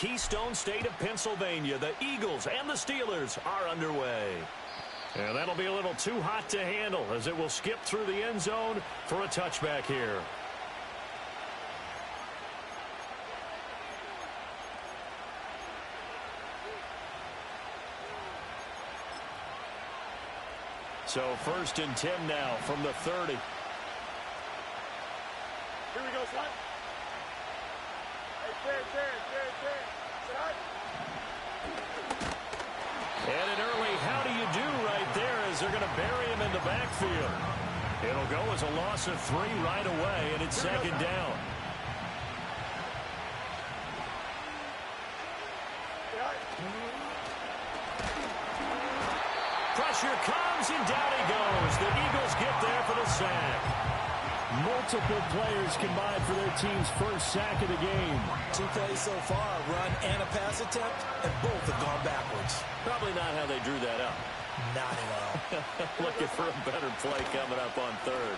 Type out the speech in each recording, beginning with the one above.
Keystone State of Pennsylvania. The Eagles and the Steelers are underway. And that'll be a little too hot to handle as it will skip through the end zone for a touchback here. So 1st and 10 now from the 30. Here we go, son. Hey, Terry. Son. And an early how do you do right there as they're going to bury him in the backfield. It'll go as a loss of 3 right away, and it's 2nd down. Pressure comes, and down he goes. The Eagles get there for the sack. Multiple players combined for their team's first sack of the game. 2 plays so far, a run and a pass attempt, and both have gone backwards. Probably not how they drew that up. Not at all. Looking for a better play coming up on 3rd.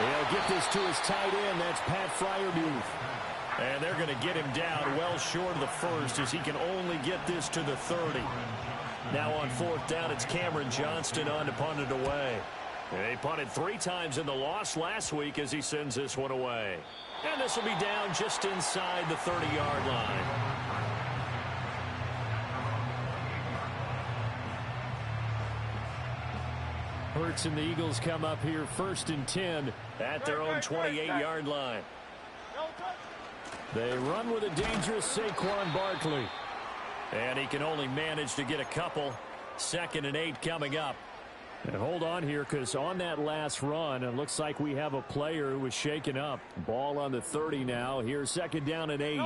He'll get this to his tight end. That's Pat Fryermuth. And they're going to get him down well short of the 1st as he can only get this to the 30. Now on 4th down, it's Cameron Johnston on to punt it away. They punted 3 times in the loss last week as he sends this one away. And this will be down just inside the 30-yard line. Hurts and the Eagles come up here 1st and 10 at their own 28-yard line. They run with a dangerous Saquon Barkley. And he can only manage to get a couple. 2nd and 8 coming up. And hold on here, because on that last run, it looks like we have a player who was shaken up. Ball on the 30 now. Here's 2nd down and 8.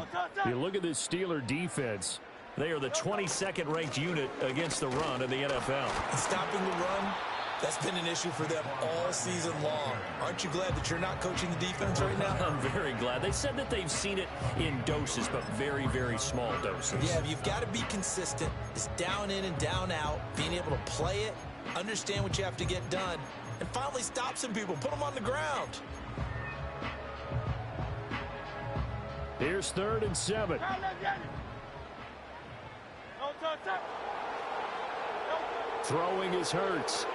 You look at this Steeler defense. They are the 22nd ranked unit against the run in the NFL. And stopping the run, that's been an issue for them all season long. Aren't you glad that you're not coaching the defense right now? I'm very glad. They said that they've seen it in doses, but very, very small doses. Yeah, you've got to be consistent. It's down in and down out, being able to play it, understand what you have to get done, and finally stop some people, put them on the ground. Here's 3rd and 7. Throwing is Hurts.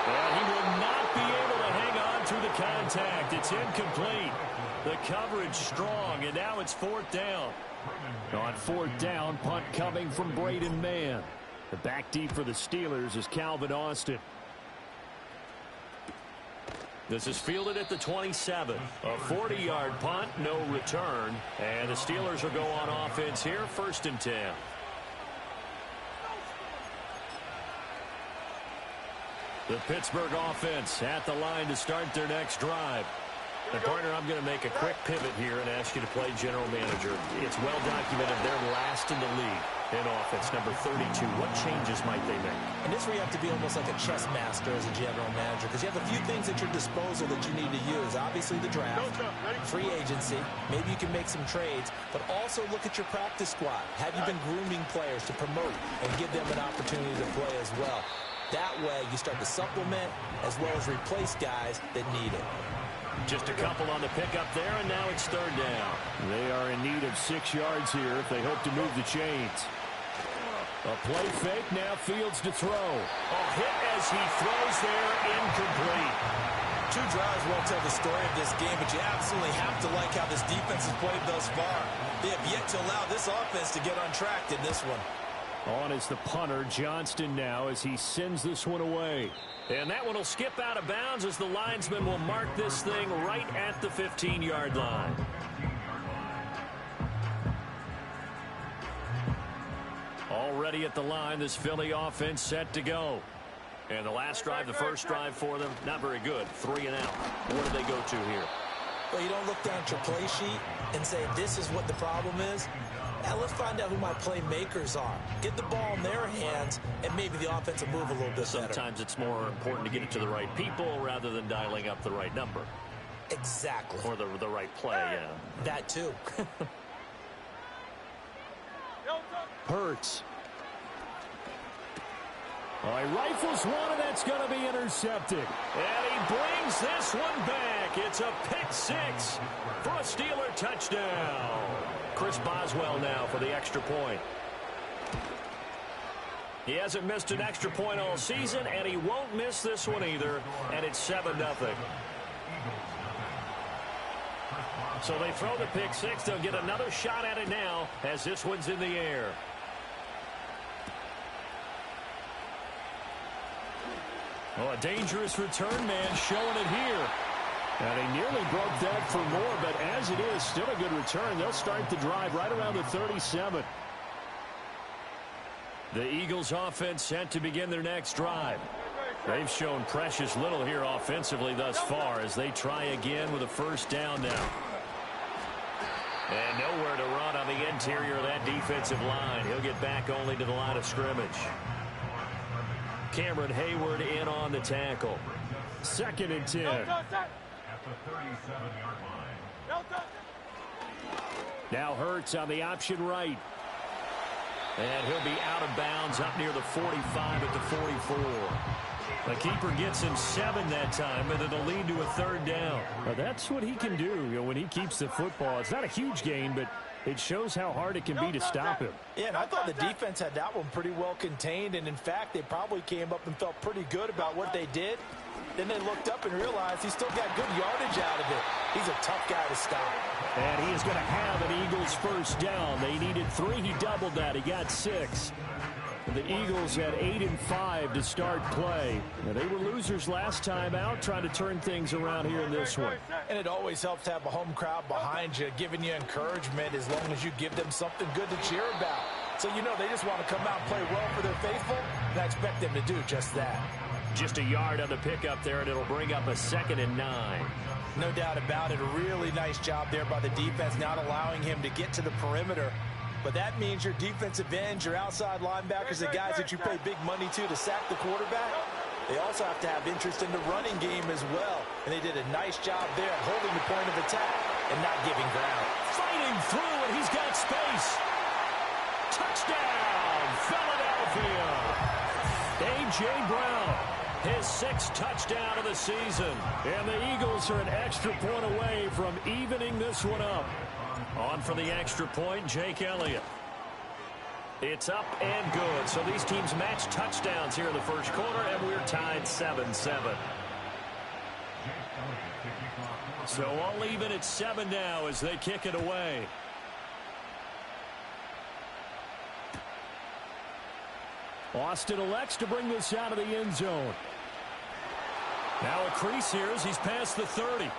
And he will not be able to hang on to the contact. It's incomplete. The coverage strong, and now it's 4th down. On 4th down, punt coming from Braden Mann. The back deep for the Steelers is Calvin Austin. This is fielded at the 27. A 40-yard punt, no return. And the Steelers will go on offense here, 1st and 10. The Pittsburgh offense at the line to start their next drive. And partner, I'm going to make a quick pivot here and ask you to play general manager. It's well documented they're last in the league in offense, number 32. What changes might they make? And this where you have to be almost like a chess master as a general manager, because you have a few things at your disposal that you need to use. Obviously the draft, free agency, maybe you can make some trades, but also look at your practice squad. Have you been grooming players to promote and give them an opportunity to play as well? That way you start to supplement as well as replace guys that need it. Just a couple on the pickup there, and now it's 3rd down. They are in need of 6 yards here if they hope to move the chains. A play fake, now Fields to throw. A hit as he throws there, incomplete. 2 drives won't tell the story of this game, but you absolutely have to like how this defense has played thus far. They have yet to allow this offense to get on track in this one. On is the punter, Johnston now, as he sends this one away. And that one will skip out of bounds as the linesman will mark this thing right at the 15-yard line. Already at the line, this Philly offense set to go. And the last drive, the first drive for them, not very good. 3 and out. What do they go to here? Well, you don't look down at your play sheet and say, this is what the problem is. Yeah, let's find out who my playmakers are. Get the ball in their hands, and maybe the offense will move a little bit better. Sometimes it's more important to get it to the right people rather than dialing up the right number. Exactly. Or the right play, yeah. That too. Hurts. Oh, he rifles one, and that's going to be intercepted. And he brings this one back. It's a pick six for a Steeler touchdown. Chris Boswell now for the extra point. He hasn't missed an extra point all season, and he won't miss this one either, and it's 7-0. So they throw the pick six. They'll get another shot at it now as this one's in the air. Oh, a dangerous return man showing it here. And he nearly broke that for more, but as it is, still a good return. They'll start the drive right around the 37. The Eagles offense set to begin their next drive. They've shown precious little here offensively thus far as they try again with a first down now. And nowhere to run on the interior of that defensive line. He'll get back only to the line of scrimmage. Cameron Hayward in on the tackle. 2nd and 10. At the 37-yard line. Now Hurts on the option right. And he'll be out of bounds up near the 45 at the 44. The keeper gets him 7 that time, and it'll lead to a 3rd down. Well, that's what he can do, when he keeps the football. It's not a huge gain, but it shows how hard it can be to stop him. Yeah, and I thought the defense had that one pretty well contained, and in fact, they probably came up and felt pretty good about what they did. Then they looked up and realized he still got good yardage out of it. He's a tough guy to stop. And he is going to have an Eagles first down. They needed 3. He doubled that. He got 6. The Eagles had 8 and 5 to start play. Now, they were losers last time out, trying to turn things around here in this one. And it always helps to have a home crowd behind you, giving you encouragement as long as you give them something good to cheer about. So you know they just want to come out and play well for their faithful, and I expect them to do just that. Just a yard on the pickup there, and it'll bring up a 2nd and 9. No doubt about it. A really nice job there by the defense, not allowing him to get to the perimeter. But that means your defensive ends, your outside linebackers, the guys that you pay big money to sack the quarterback, they also have to have interest in the running game as well. And they did a nice job there holding the point of attack and not giving ground. Fighting through, and he's got space. Touchdown, Philadelphia. A.J. Brown, his 6th touchdown of the season. And the Eagles are an extra point away from evening this one up. On for the extra point, Jake Elliott. It's up and good. So these teams match touchdowns here in the first quarter, and we're tied 7-7. So all even at 7 now as they kick it away. Austin elects to bring this out of the end zone. Now a crease here as he's past the 30.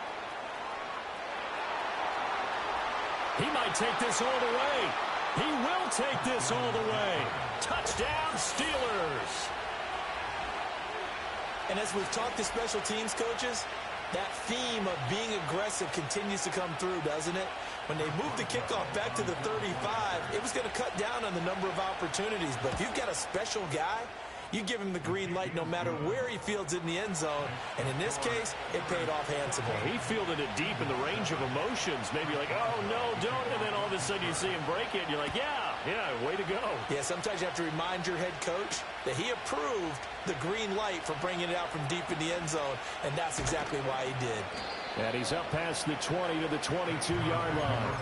He might take this all the way. He will take this all the way. Touchdown, Steelers. And as we've talked to special teams coaches, that theme of being aggressive continues to come through, doesn't it? When they moved the kickoff back to the 35, it was going to cut down on the number of opportunities. But if you've got a special guy, you give him the green light no matter where he fields in the end zone. And in this case, it paid off handsomely. He fielded it deep in the range of emotions. Maybe like, oh, no, don't. And then all of a sudden you see him break it. And you're like, yeah, way to go. Yeah, sometimes you have to remind your head coach that he approved the green light for bringing it out from deep in the end zone. And that's exactly why he did. And he's up past the 20 to the 22-yard line.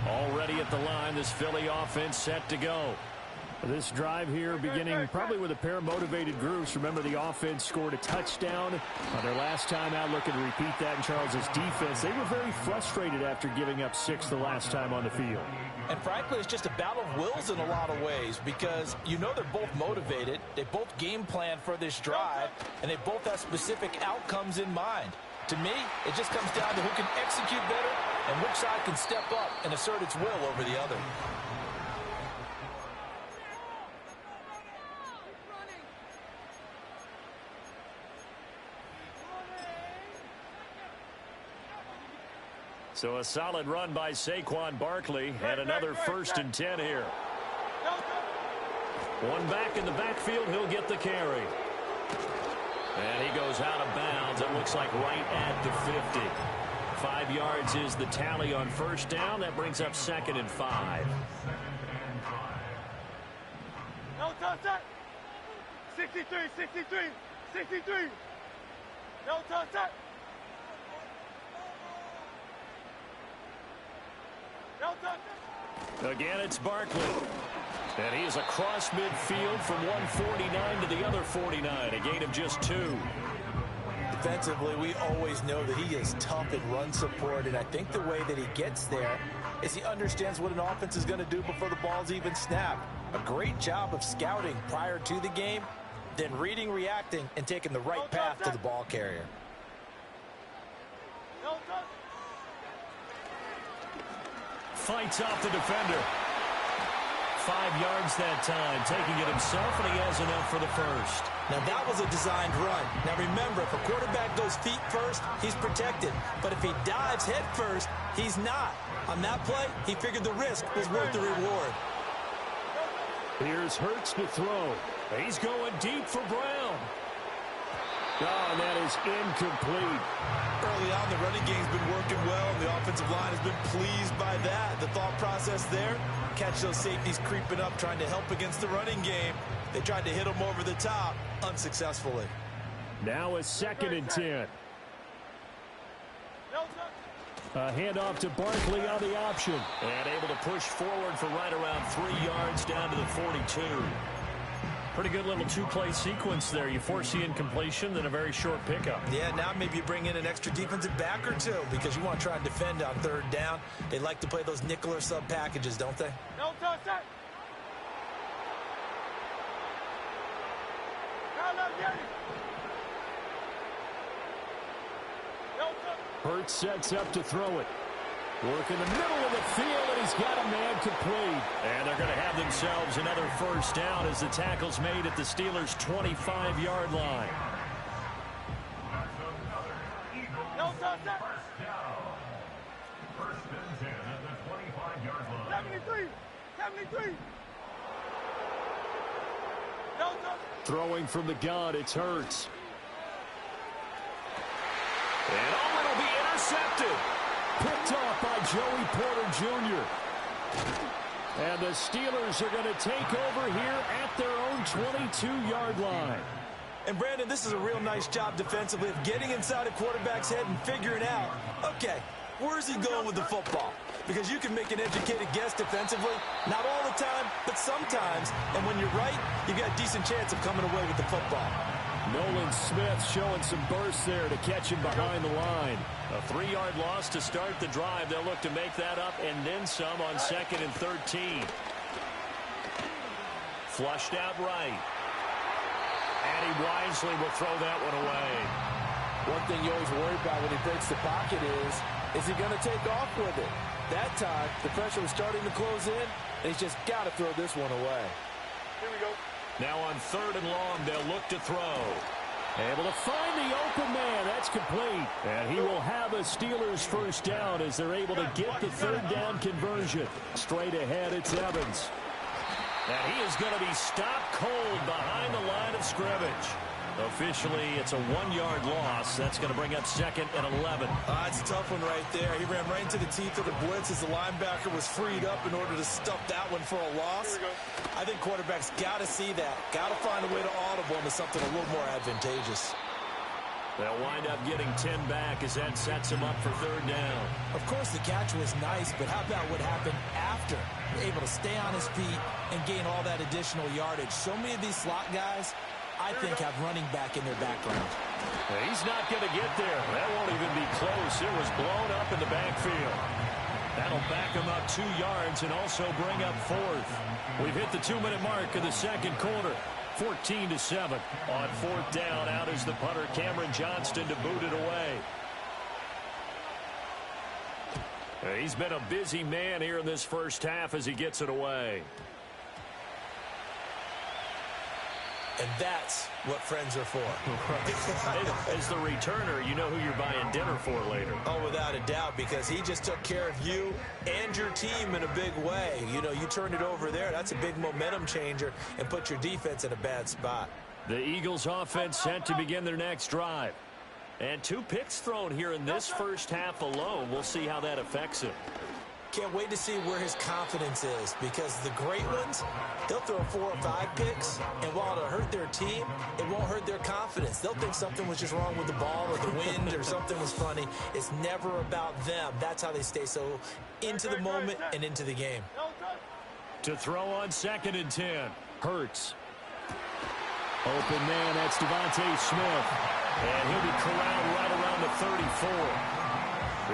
Already at the line, this Philly offense set to go. This drive here beginning probably with a pair of motivated groups. Remember, the offense scored a touchdown on their last time out. Looking to repeat that in Charles's defense. They were very frustrated after giving up 6 the last time on the field. And frankly, it's just a battle of wills in a lot of ways because you know they're both motivated. They both game plan for this drive, and they both have specific outcomes in mind. To me, it just comes down to who can execute better and which side can step up and assert its will over the other. So a solid run by Saquon Barkley and another 1st and 10 here. One back in the backfield, he'll get the carry. And he goes out of bounds. It looks like right at the 50. 5 yards is the tally on first down. That brings up 2nd and 5. No touchdown. 63, 63, 63. No touchdown. No touchdown. Again, it's Barkley. And he is across midfield from 149 to the other 49. A gain of just 2. Defensively, we always know that he is tough in run support, and I think the way that he gets there is he understands what an offense is going to do before the ball's even snapped. A great job of scouting prior to the game, then reading, reacting, and taking the right path to the ball carrier. Fights off the defender. 5 yards that time, taking it himself, and he has enough for the first. Now, that was a designed run. Now, remember, if a quarterback goes feet first, he's protected. But if he dives head first, he's not. On that play, he figured the risk was worth the reward. Here's Hurts to throw. He's going deep for Brown. Oh, and that is incomplete. Early on, the running game's been working well, and the offensive line has been pleased by that. The thought process there, catch those safeties creeping up, trying to help against the running game. They tried to hit him over the top, unsuccessfully. Now a 2nd and 10. A handoff to Barkley on the option. And able to push forward for right around 3 yards down to the 42. Pretty good little 2-play sequence there. You force the incompletion, then a very short pickup. Yeah, now maybe you bring in an extra defensive back or two because you want to try and defend on 3rd down. They like to play those nickel or sub packages, don't they? No touchdown. Hurts sets up to throw it. Work in the middle of the field, and he's got a man complete. And they're going to have themselves another first down as the tackle's made at the Steelers' 25-yard line. No touchdown. First and 10 at the 25-yard line. 73, 73. No touchdown. Throwing from the gun, it's Hurts. And oh, it'll be intercepted. Picked off by Joey Porter Jr. And the Steelers are going to take over here at their own 22-yard line. And, Brandon, this is a real nice job defensively of getting inside a quarterback's head and figuring out, okay, where's he going with the football? Because you can make an educated guess defensively, not all the time, but sometimes. And when you're right, you've got a decent chance of coming away with the football. Nolan Smith showing some burst there to catch him behind the line. A 3-yard loss to start the drive. They'll look to make that up and then some on 2nd and 13. Flushed out right. And he wisely will throw that one away. One thing you always worry about when he breaks the pocket is he going to take off with it? That time, the pressure was starting to close in, and he's just got to throw this one away. Here we go. Now on 3rd and long, they'll look to throw. Able to find the open man. That's complete. And he will have a Steelers first down as they're able to get the 3rd down conversion. Straight ahead, it's Evans. And he is going to be stopped cold behind the line of scrimmage. Officially, it's a 1-yard loss. That's going to bring up 2nd and 11. That's a tough one right there. He ran right into the teeth of the blitz as the linebacker was freed up in order to stuff that one for a loss. I think quarterbacks got to see that. Got to find a way to audible into something a little more advantageous. They'll wind up getting 10 back as that sets him up for 3rd down. Of course, the catch was nice, but how about what happened after? Able to stay on his feet and gain all that additional yardage. So many of these slot guys, I think, have running back in their background. He's not going to get there. That won't even be close. It was blown up in the backfield. That'll back him up 2 yards and also bring up 4th. We've hit the 2-minute mark of the 2nd quarter. 14-7 on 4th down. Out is the punter, Cameron Johnston, to boot it away. He's been a busy man here in this first half as he gets it away. And that's what friends are for. As the returner, you know who you're buying dinner for later. Oh, without a doubt, because he just took care of you and your team in a big way. You know, you turned it over there. That's a big momentum changer and put your defense in a bad spot. The Eagles offense set to begin their next drive. And 2 picks thrown here in this first half alone. We'll see how that affects him. Can't wait to see where his confidence is, because the great ones, they'll throw 4 or 5 picks, and while it'll hurt their team, it won't hurt their confidence. They'll think something was just wrong with the ball or the wind or something was funny. It's never about them. That's how they stay so into the moment and into the game. To throw on 2nd and 10. Hurts. Open man, that's Devontae Smith. And he'll be corralled right around the 34.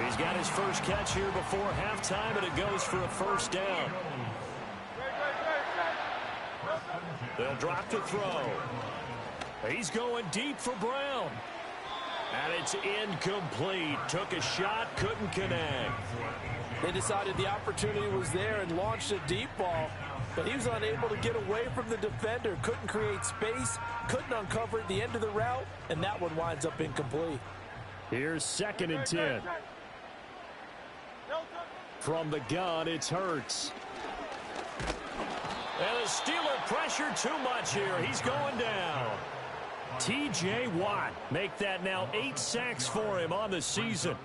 He's got his first catch here before halftime, and it goes for a first down. They'll drop to throw. He's going deep for Brown. And it's incomplete. Took a shot, couldn't connect. They decided the opportunity was there and launched a deep ball, but he was unable to get away from the defender, couldn't create space, couldn't uncover at the end of the route, and that one winds up incomplete. Here's 2nd and 10. From the gun, it's Hurts. And the Steeler pressure too much here. He's going down. T.J. Watt, make that now 8 sacks for him on the season.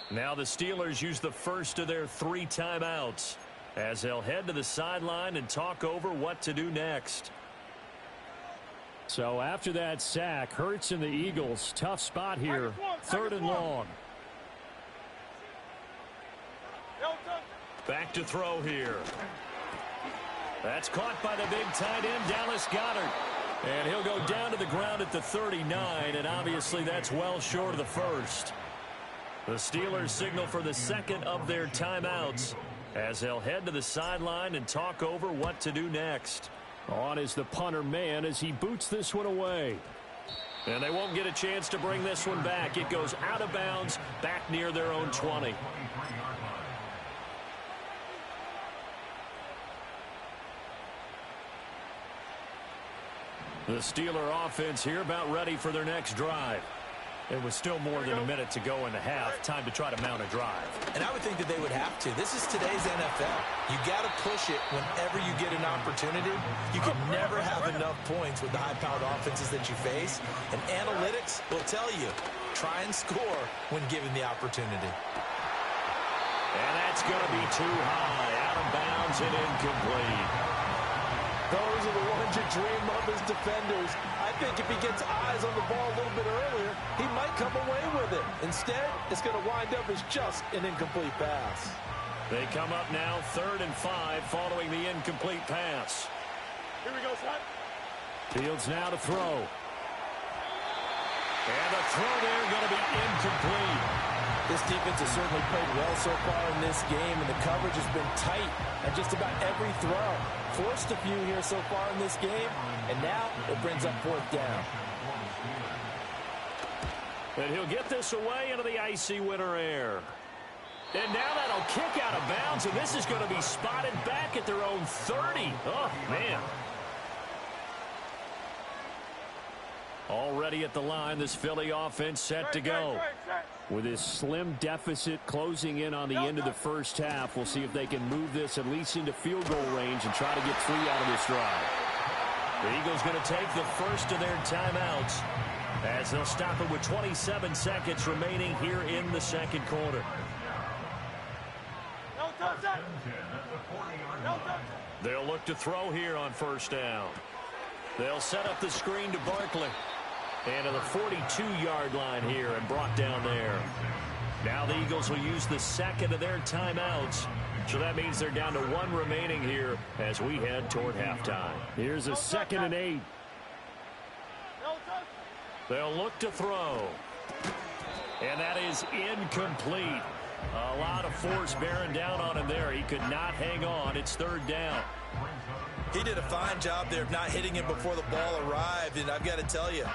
Now the Steelers use the first of their 3 timeouts as they'll head to the sideline and talk over what to do next. So after that sack, Hurts and the Eagles, tough spot here, 3rd and long. Back to throw here. That's caught by the big tight end, Dallas Goedert. And he'll go down to the ground at the 39, and obviously that's well short of the first. The Steelers signal for the 2nd of their timeouts as they'll head to the sideline and talk over what to do next. On is the punter man as he boots this one away. And they won't get a chance to bring this one back. It goes out of bounds back near their own 20. The Steeler offense here about ready for their next drive. It was still more than a minute to go in the half. Time to try to mount a drive. And I would think that they would have to. This is today's NFL. You got to push it whenever you get an opportunity. You can never have enough points with the high-powered offenses that you face. And analytics will tell you, try and score when given the opportunity. And that's going to be too high. Out of bounds and incomplete. Those are the ones you dream of as defenders. I think if he gets eyes on the ball a little bit earlier, he might come away with it. Instead, it's going to wind up as just an incomplete pass. They come up now 3rd and 5 following the incomplete pass. Here we go, son. Fields now to throw. And the throw there going to be incomplete. This defense has certainly played well so far in this game, and the coverage has been tight at just about every throw. Forced a few here so far in this game, and now it brings up 4th down. And he'll get this away into the icy winter air. And now that'll kick out of bounds, and this is going to be spotted back at their own 30. Oh, man. Already at the line, this Philly offense set to go. With his slim deficit closing in on the end of the first half, we'll see if they can move this at least into field goal range and try to get 3 out of this drive. The Eagles going to take the first of their timeouts as they'll stop it with 27 seconds remaining here in the 2nd quarter. They'll look to throw here on 1st down. They'll set up the screen to Barkley. And to the 42-yard line here and brought down there. Now the Eagles will use the 2nd of their timeouts. So that means they're down to 1 remaining here as we head toward halftime. Here's a 2nd and 8. They'll look to throw. And that is incomplete. A lot of force bearing down on him there. He could not hang on. It's 3rd down. He did a fine job there of not hitting him before the ball arrived, and I've got to tell you,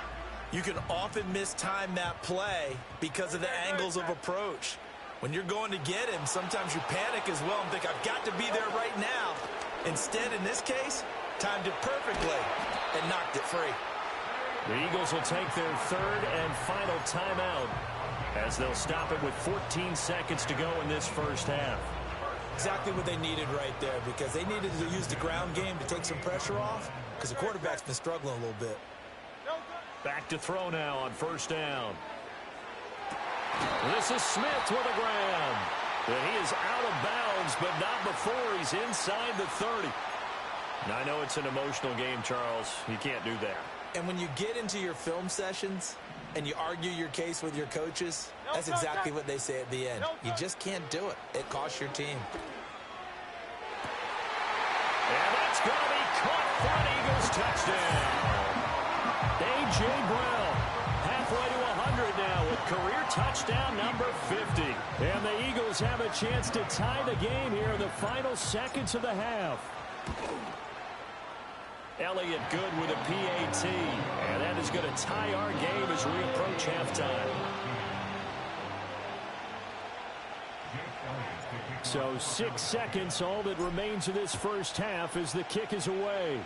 you can often mistime that play because of the angles of approach. When you're going to get him, sometimes you panic as well and think, I've got to be there right now. Instead, in this case, timed it perfectly and knocked it free. The Eagles will take their 3rd and final timeout as they'll stop it with 14 seconds to go in this first half. Exactly what they needed right there, because they needed to use the ground game to take some pressure off because the quarterback's been struggling a little bit. Back to throw now on first down. This is Smith with a grab. And he is out of bounds, but not before he's inside the 30. Now, I know it's an emotional game, Charles. You can't do that. And when you get into your film sessions and you argue your case with your coaches, that's exactly what they say at the end. You just can't do it. It costs your team. And that's going to be caught for an Eagles touchdown. A.J. Brown halfway to 100 now with career touchdown number 50. And the Eagles have a chance to tie the game here in the final seconds of the half. Elliott good with a PAT. And that is going to tie our game as we approach halftime. So 6 seconds, all that remains of this first half as the kick is away.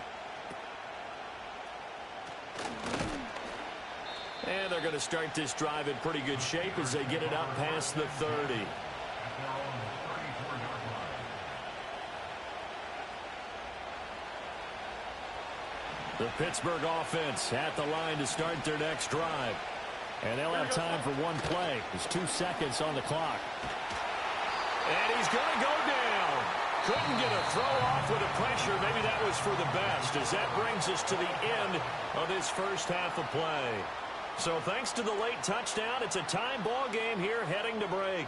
And they're going to start this drive in pretty good shape as they get it up past the 30. The Pittsburgh offense at the line to start their next drive. And they'll have time for one play. There's 2 seconds on the clock. And he's going to go down. Couldn't get a throw off with the pressure. Maybe that was for the best, as that brings us to the end of this first half of play. So thanks to the late touchdown, it's a time ball game here heading to break.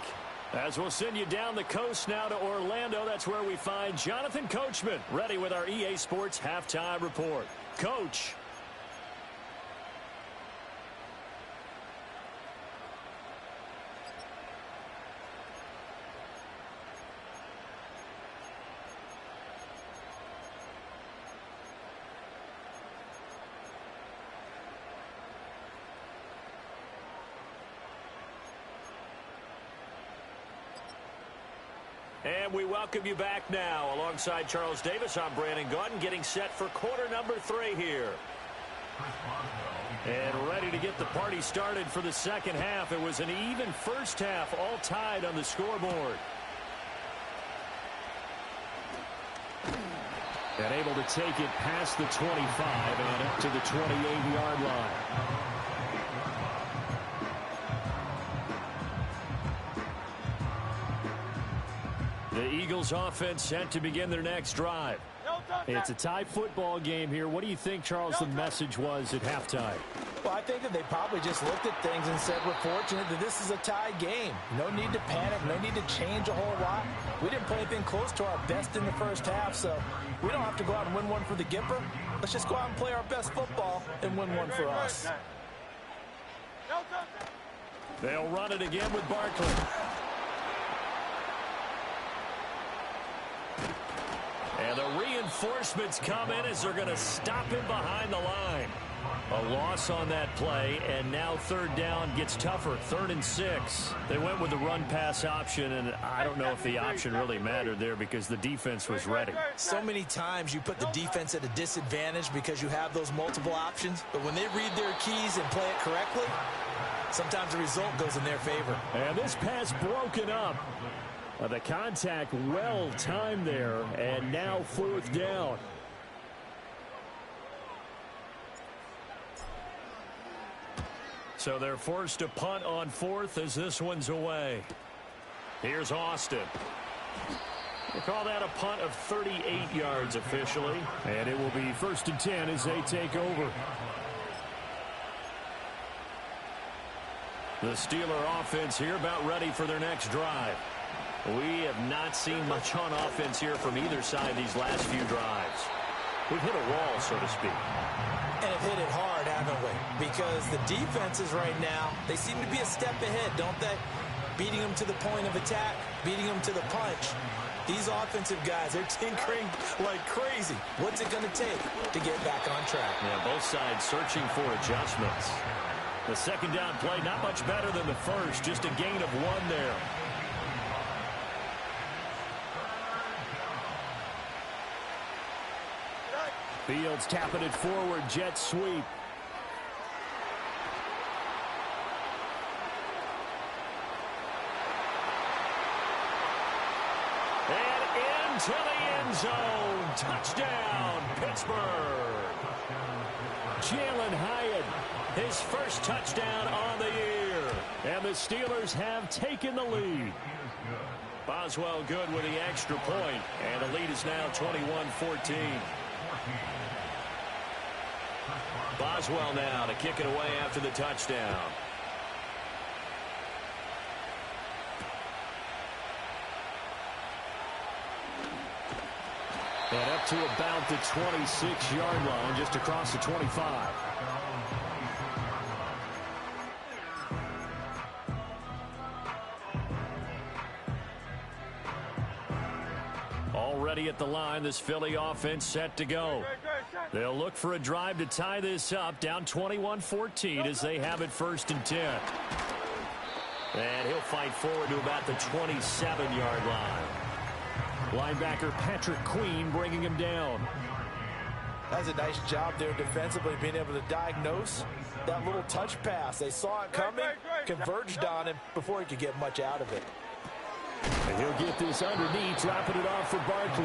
As we'll send you down the coast now to Orlando, that's where we find Jonathan Coachman ready with our EA Sports Halftime Report. Coach. And we welcome you back now. Alongside Charles Davis, I'm Brandon Gaudin, getting set for quarter number 3 here. And ready to get the party started for the second half. It was an even first half, all tied on the scoreboard. And able to take it past the 25 and up to the 28-yard line. The Eagles offense set to begin their next drive. It's a tie football game here. What do you think, Charles, the message was at halftime? Well, I think that they probably just looked at things and said, we're fortunate that this is a tie game. No need to panic, no need to change a whole lot. We didn't play anything close to our best in the first half, so we don't have to go out and win one for the Gipper. Let's just go out and play our best football and win one for us. They'll run it again with Barkley. And the reinforcements come in as they're going to stop him behind the line. A loss on that play, and now third down gets tougher. 3rd and 6. They went with the run-pass option, and I don't know if the option really mattered there because the defense was ready. So many times you put the defense at a disadvantage because you have those multiple options, but when they read their keys and play it correctly, sometimes the result goes in their favor. And this pass broken up. The contact well timed there, and now 4th down. So they're forced to punt on 4th as this one's away. Here's Austin. We'll call that a punt of 38 yards officially. And it will be 1st and 10 as they take over. The Steeler offense here about ready for their next drive. We have not seen much on offense here from either side these last few drives. We've hit a wall, so to speak. And have hit it hard, haven't we? Because the defenses right now, they seem to be a step ahead, don't they? Beating them to the point of attack, beating them to the punch. These offensive guys, they're tinkering like crazy. What's it going to take to get back on track? Yeah, both sides searching for adjustments. The second down play, not much better than the first, just a gain of 1 there. Fields tapping it forward, jet sweep. And into the end zone. Touchdown, Pittsburgh. Jalen Hyatt his first touchdown on the year. And the Steelers have taken the lead. Boswell good with the extra point, and the lead is now 21-14. Boswell now to kick it away after the touchdown. And up to about the 26-yard line, just across the 25. Already at the line, this Philly offense set to go. They'll look for a drive to tie this up, down 21-14 as they have it 1st and 10. And he'll fight forward to about the 27-yard line. Linebacker Patrick Queen bringing him down. That's a nice job there defensively, being able to diagnose that little touch pass. They saw it coming, converged on him before he could get much out of it. And he'll get this underneath, dropping it off for Barkley.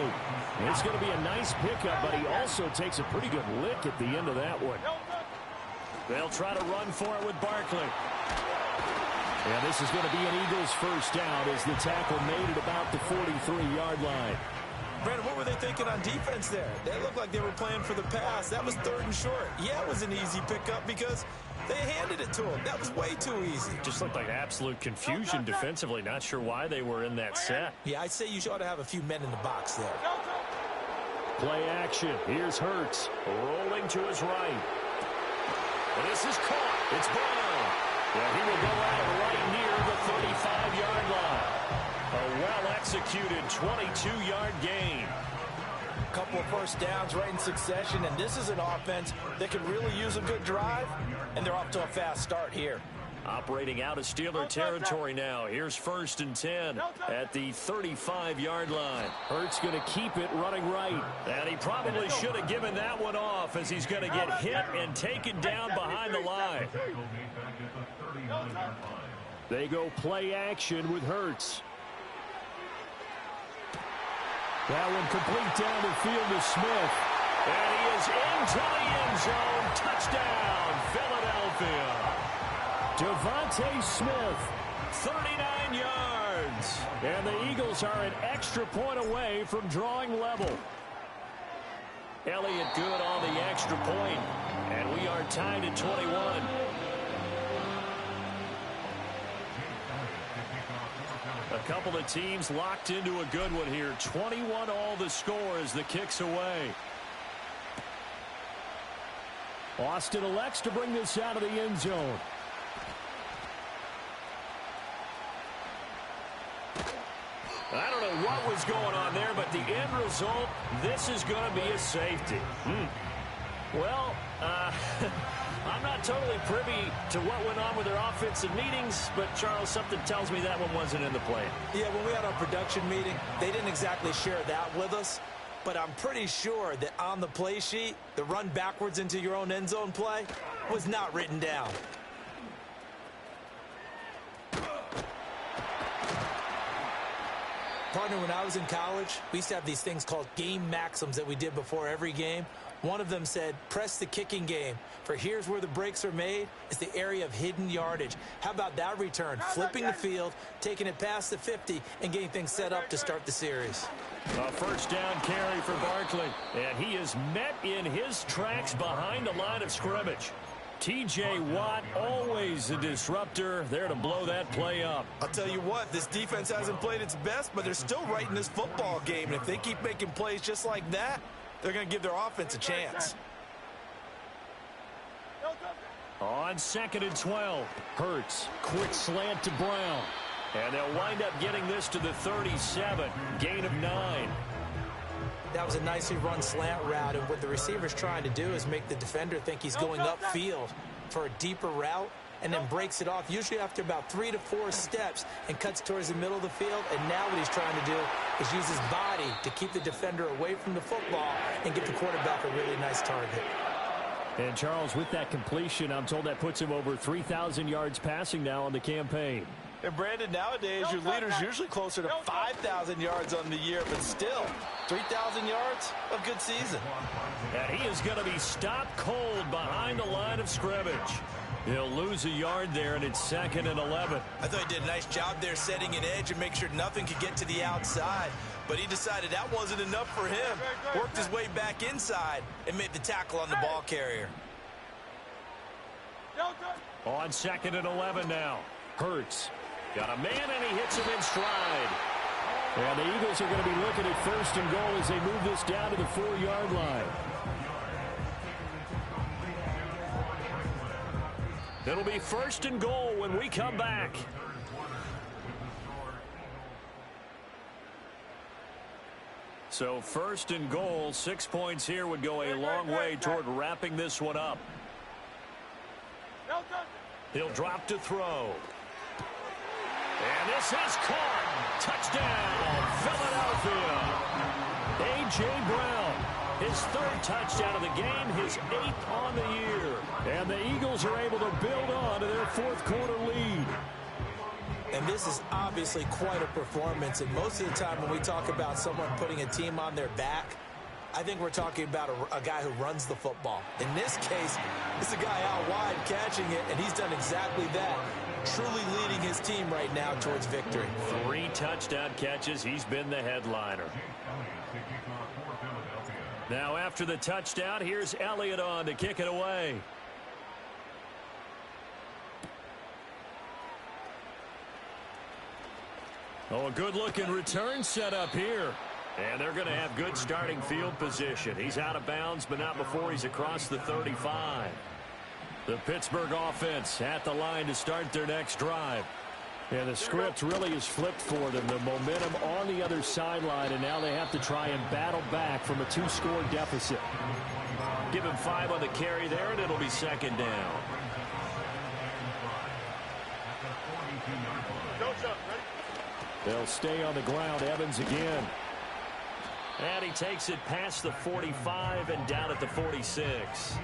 And it's going to be a nice pickup, but he also takes a pretty good lick at the end of that one. They'll try to run for it with Barkley. And this is going to be an Eagles first down as the tackle made at about the 43-yard line. Brandon, what were they thinking on defense there? They looked like they were playing for the pass. That was 3rd and short. Yeah, it was an easy pickup because they handed it to him. That was way too easy. Just looked like absolute confusion defensively. Not sure why they were in that set. Yeah, I'd say you ought to have a few men in the box there. Play action. Here's Hurts. Rolling to his right. And this is caught. It's Brown. And he will go out right near the 35-yard line. A well-executed 22-yard gain. A couple of first downs right in succession, and this is an offense that can really use a good drive, and they're off to a fast start here. Operating out of Steeler territory now. Here's 1st and 10 at the 35-yard line. Hurts going to keep it running right. And he probably should have given that one off as he's going to get hit and taken down behind the line. They go play action with Hurts. That one complete down the field to Smith. And he is into the end zone. Touchdown, Philadelphia. Devontae Smith, 39 yards. And the Eagles are an extra point away from drawing level. Elliott good on the extra point. And we are tied at 21. A couple of teams locked into a good one here. 21 all the score as the kick's away. Austin elects to bring this out of the end zone. I don't know what was going on there, but the end result, this is going to be a safety. Well, I'm not totally privy to what went on with their offensive meetings, but, Charles, something tells me that one wasn't in the play. Yeah, when we had our production meeting, they didn't exactly share that with us, but I'm pretty sure that on the play sheet, the run backwards into your own end zone play was not written down. Partner, when I was in college, we used to have these things called game maxims that we did before every game. One of them said, press the kicking game, for here's where the breaks are made. It's the area of hidden yardage. How about that return? Flipping the field, taking it past the 50, and getting things set up to start the series. A first down carry for Barkley. And he is met in his tracks behind the line of scrimmage. T.J. Watt, always a disruptor, there to blow that play up. I'll tell you what, this defense hasn't played its best, but they're still right in this football game. And if they keep making plays just like that, they're going to give their offense a chance. On 2nd and 12, Hurts, quick slant to Brown. And they'll wind up getting this to the 37, gain of 9. That was a nicely run slant route, and what the receiver's trying to do is make the defender think he's going upfield for a deeper route, and then breaks it off, usually after about 3 to 4 steps, and cuts towards the middle of the field. And now what he's trying to do is use his body to keep the defender away from the football and get the quarterback a really nice target. And, Charles, with that completion, I'm told that puts him over 3,000 yards passing now on the campaign. And, Brandon, nowadays your leader's usually closer to 5,000 yards on the year, but still, 3,000 yards, a good season. And he is going to be stopped cold behind the line of scrimmage. He'll lose a yard there, and it's 2nd and 11. I thought he did a nice job there setting an edge and make sure nothing could get to the outside. But he decided that wasn't enough for him. Worked his way back inside and made the tackle on the ball carrier. On 2nd and 11 now. Hurts. Got a man, and he hits him in stride. And the Eagles are going to be looking at 1st and goal as they move this down to the 4-yard line. It'll be 1st and goal when we come back. So 1st and goal, 6 points here would go a long way toward wrapping this one up. He'll drop to throw. And this is caught. Touchdown, Philadelphia. A.J. Brown, his 3rd touchdown of the game, his 8th on the year. And the Eagles are able to build on to their 4th quarter lead. And this is obviously quite a performance. And most of the time when we talk about someone putting a team on their back, I think we're talking about a guy who runs the football. In this case, it's a guy out wide catching it, and he's done exactly that. Truly leading his team right now towards victory. 3 touchdown catches. He's been the headliner. Now after the touchdown, here's Elliott on to kick it away. Oh, a good-looking return set up here. And they're going to have good starting field position. He's out of bounds, but not before he's across the 35. The Pittsburgh offense at the line to start their next drive. And the script really is flipped for them. The momentum on the other sideline, and now they have to try and battle back from a 2-score deficit. Give him 5 on the carry there, and it'll be 2nd down. They'll stay on the ground. Evans again. And he takes it past the 45 and down at the 46.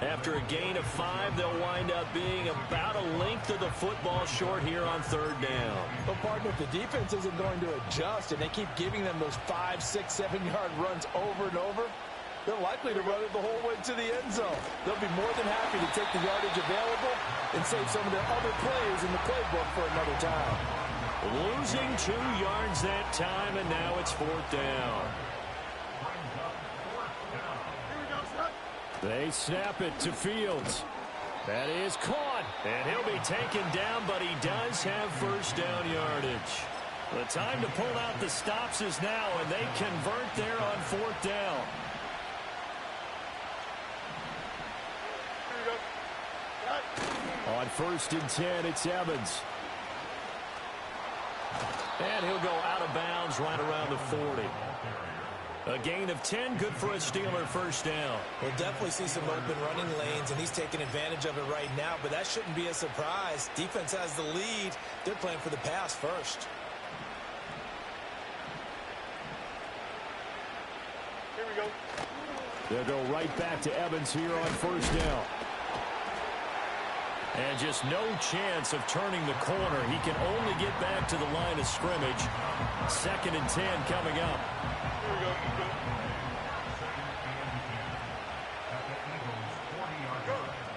After a gain of 5, they'll wind up being about a length of the football short here on 3rd down. But, partner, if the defense isn't going to adjust and they keep giving them those 5, 6, 7-yard runs over and over, they're likely to run it the whole way to the end zone. They'll be more than happy to take the yardage available and save some of their other plays in the playbook for another time. Losing 2 yards that time, and now it's 4th down. They snap it to Fields. That is caught. And he'll be taken down, but he does have 1st down yardage. The time to pull out the stops is now, and they convert there on 4th down. On 1st and 10, it's Evans. And he'll go out of bounds right around the 40. A gain of 10, good for a Steeler 1st down. We'll definitely see some open running lanes, and he's taking advantage of it right now, but that shouldn't be a surprise. Defense has the lead. They're playing for the pass first. Here we go. They'll go right back to Evans here on 1st down. And just no chance of turning the corner. He can only get back to the line of scrimmage. 2nd and 10 coming up. Here we go.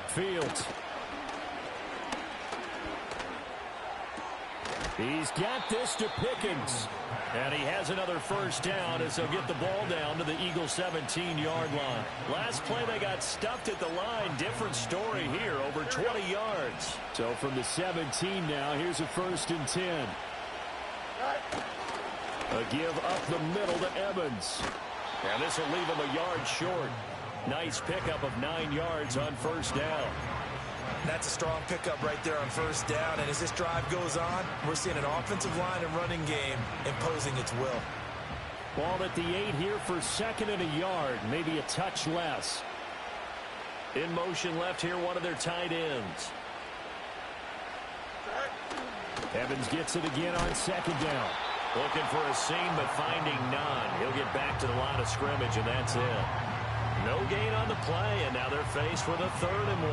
Fields. He's got this to Pickens. And he has another 1st down as they'll get the ball down to the Eagles' 17-yard line. Last play, they got stuffed at the line. Different story here, over 20 yards. So from the 17 now, here's a 1st and 10. A give up the middle to Evans. And this will leave him a yard short. Nice pickup of 9 yards on 1st down. That's a strong pickup right there on 1st down. And as this drive goes on, we're seeing an offensive line and running game imposing its will. Ball at the 8 here for 2nd and a yard, maybe a touch less. In motion left here, one of their tight ends. Evans gets it again on 2nd down. Looking for a seam, but finding none. He'll get back to the line of scrimmage, and that's it. No gain on the play, and now they're faced with a 3rd and 1.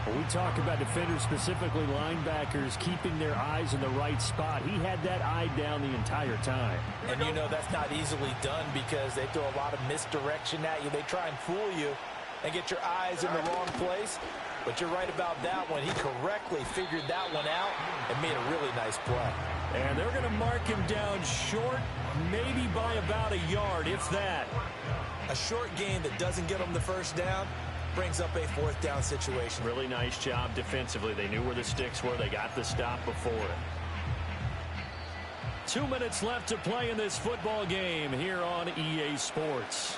When we talk about defenders, specifically linebackers, keeping their eyes in the right spot, he had that eye down the entire time. And you know that's not easily done because they throw a lot of misdirection at you. They try and fool you. and get your eyes in the wrong place. But you're right about that one. He correctly figured that one out and made a really nice play. And they're going to mark him down short, maybe by about a yard, if that. A short gain that doesn't get them the first down brings up a fourth down situation. Really nice job defensively. They knew where the sticks were. They got the stop before it. 2 minutes left to play in this football game here on EA Sports.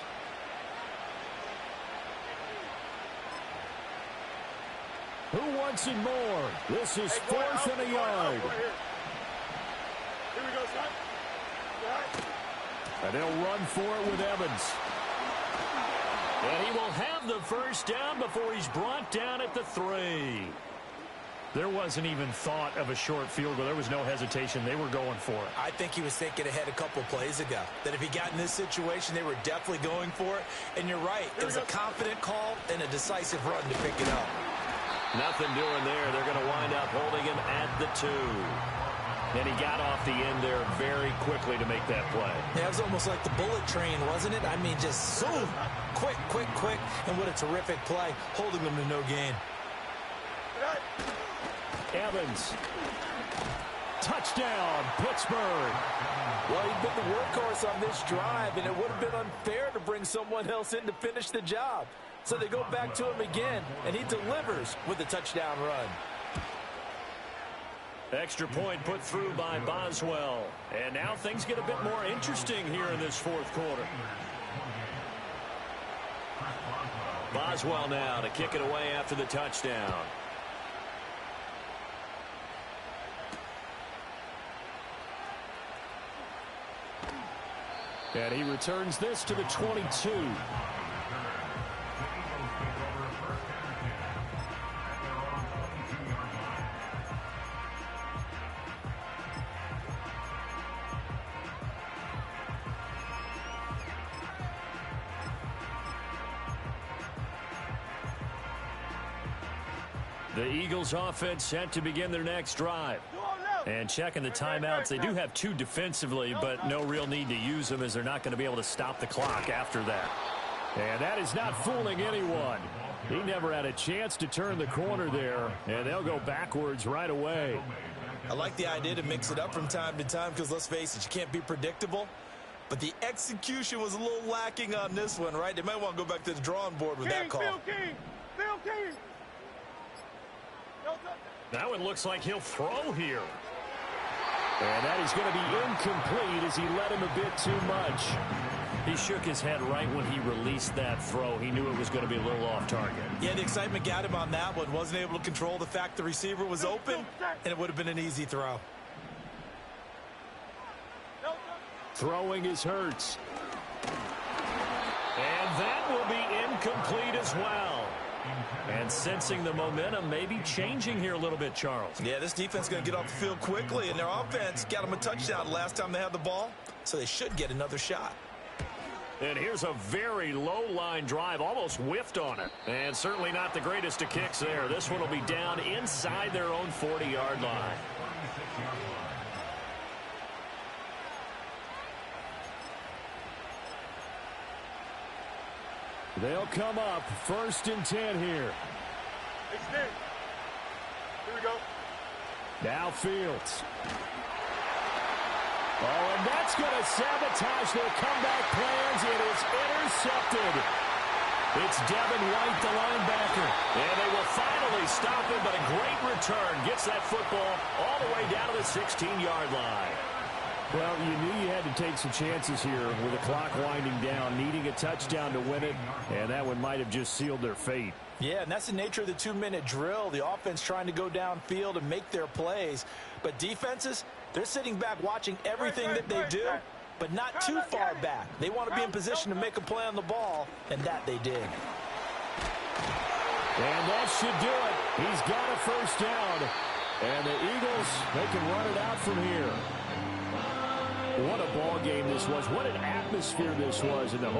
Who wants it more? This is fourth and a yard. Here we go, son. And they'll run for it with Evans. And he will have the first down before he's brought down at the 3. There wasn't even thought of a short field goal. There was no hesitation. They were going for it. I think he was thinking ahead a couple plays ago, that if he got in this situation, they were definitely going for it. And you're right. It was a confident call and a decisive run to pick it up. Nothing doing there. They're going to wind up holding him at the 2. And he got off the end there very quickly to make that play. Yeah, it was almost like the bullet train, wasn't it? I mean, just so quick, quick, quick. And what a terrific play, holding them to no gain. Evans. Touchdown, Pittsburgh. Well, he'd been the workhorse on this drive, and it would have been unfair to bring someone else in to finish the job. So they go back to him again, and he delivers with a touchdown run. Extra point put through by Boswell. And now things get a bit more interesting here in this fourth quarter. Boswell now to kick it away after the touchdown. And he returns this to the 22. The Eagles offense set to begin their next drive. And checking the timeouts, they do have 2 defensively, but no real need to use them as they're not going to be able to stop the clock after that. And that is not fooling anyone. He never had a chance to turn the corner there, and they'll go backwards right away. I like the idea to mix it up from time to time because, let's face it, you can't be predictable. But the execution was a little lacking on this one, right? They might want to go back to the drawing board with that call. Phil King. Now it looks like he'll throw here. And that is going to be incomplete as he let him a bit too much. He shook his head right when he released that throw. He knew it was going to be a little off target. Yeah, the excitement got him on that one. Wasn't able to control the fact the receiver was open, and it would have been an easy throw. Throwing is Hurts. And that will be incomplete as well. And sensing the momentum maybe changing here a little bit, Charles. Yeah, this defense is going to get off the field quickly, and their offense got them a touchdown last time they had the ball, so they should get another shot. And here's a very low-line drive, almost whiffed on it. And certainly not the greatest of kicks there. This one will be down inside their own 40-yard line. They'll come up 1st and 10 here. Extend. Here we go. Now Fields. Oh, and that's going to sabotage their comeback plans. It is intercepted. It's Devin White, the linebacker. And they will finally stop him, but a great return. Gets that football all the way down to the 16-yard line. Well, you knew you had to take some chances here with the clock winding down, needing a touchdown to win it, and that one might have just sealed their fate. Yeah, and that's the nature of the 2-minute drill. The offense trying to go downfield and make their plays. But defenses, they're sitting back watching everything that they do, but not too far back. They want to be in position to make a play on the ball, and that they did. And that should do it. He's got a first down. And the Eagles, they can run it out from here. What a ball game this was. What an atmosphere this was in the